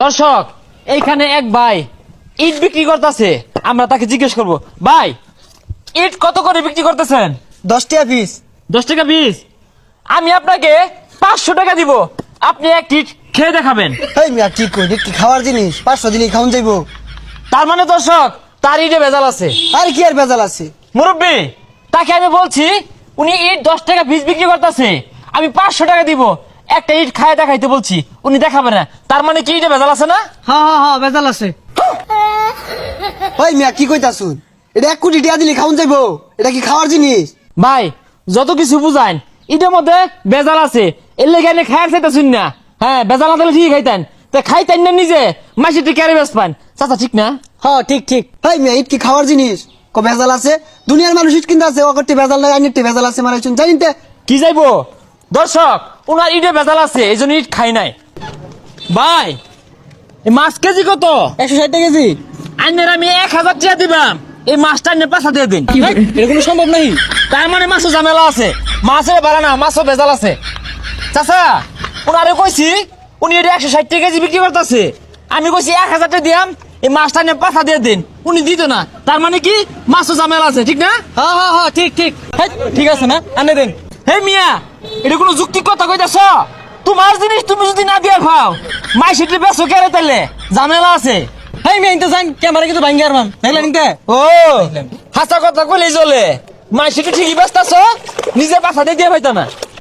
দর্শক এইখানে এক ভাই ইট বিক্রি করতেছে, আমরা তাকে জিজ্ঞেস করব, ভাই ইট কত করে বিক্রি করতেছেন? 10 টাকা পিস। 10 টাকা পিস। আমি আপনাকে 500 টাকা দিব, আপনি এক ইট খেয়ে দেখাবেন। এই মিয়া কি কই, কি খাওয়ার জিনিস 500 দিলেই খাওন যাইবো? তার মানে দর্শক তার ইটে ভেজাল আছে। আরে কি আর ভেজাল আছে? মুরব্বী, তাকে আমি বলছি উনি ইট 10 টাকা পিস বিক্রি করতেছে, আমি 500 টাকা দিব, একটা ইট খায় দেখাইতে বলছি, উনি দেখাবে না, তার মানে কি ইটে ভেজাল আছে না? হ্যাঁ ভেজাল আছে। ওই মিয়া কি কইতাছুন? এটা 1 কোটি টাকা দিলে খাওন যাইবো? এটা কি খাওয়ার জিনিস? ভাই যত কিছু বুঝাইন, ইটের মধ্যে বেজাল আছে, এর লেগে এনে খায়ার চাইতেছুন না। হ্যাঁ বেজাল না দিলে ঠিক খাইতেন, তা খাইতেন না নিজে, মাসি টি ক্যারে বেস পান। চাচা ঠিক না? হ্যাঁ ঠিক। এই মিয়া ইট কি খাওয়ার জিনিস? ক ভেজাল আছে? দুনিয়ার মানুষ ইট কিনতে আছে, ও করতে ভেজাল নাই, আইনিতে ভেজাল আছে মারাইছুন জানিতে? কি যাইবো দর্শক, ওনার ইটে বেজাল আছে, এই জন্য ইট খাই নাই। ভাই এই মাছ কেজি কত? 160 টাকা কেজি। আইনের আমি 1000 টাকা দিবাম, এই মাছটা আইনের 5 দিয়ে দিন। এটা কোনো সম্ভব নাই। তার মানে মাছও ঝামেলা আছে, মাছের বাড়া না, মাছও বেজাল আছে। চাচা ওনারে কইছি, উনি এটা 160 টাকা কেজি বিক্রি করতেছে, আমি কইছি 1000 টাকা দিয়াম, এই মাছটা নিয়ে 5 দিয়ে দিন, উনি দিত না, তার মানে কি মাছও ঝামেলা আছে, ঠিক না? হ্যাঁ ঠিক। ঠিক আছে না, আনে দেন। হে মিয়া, এটা কোনো যুক্তি কথা কইতাছ? তোমার জিনিস তুমি যদি না দিয়া খাও, মাই সেটি বেচো কেন তাইলে? ঝামেলা আছে। হেই মেয়ে ইনতে যান, ক্যামেরা কিন্তু ভাঙ্গি আর মান দেখলেন ইনতে। ও হাসা কথা কইলেই চলে, মাই সেটি ঠিকই বেচতাছ, নিজে 5 দিয়ে পাইতা না।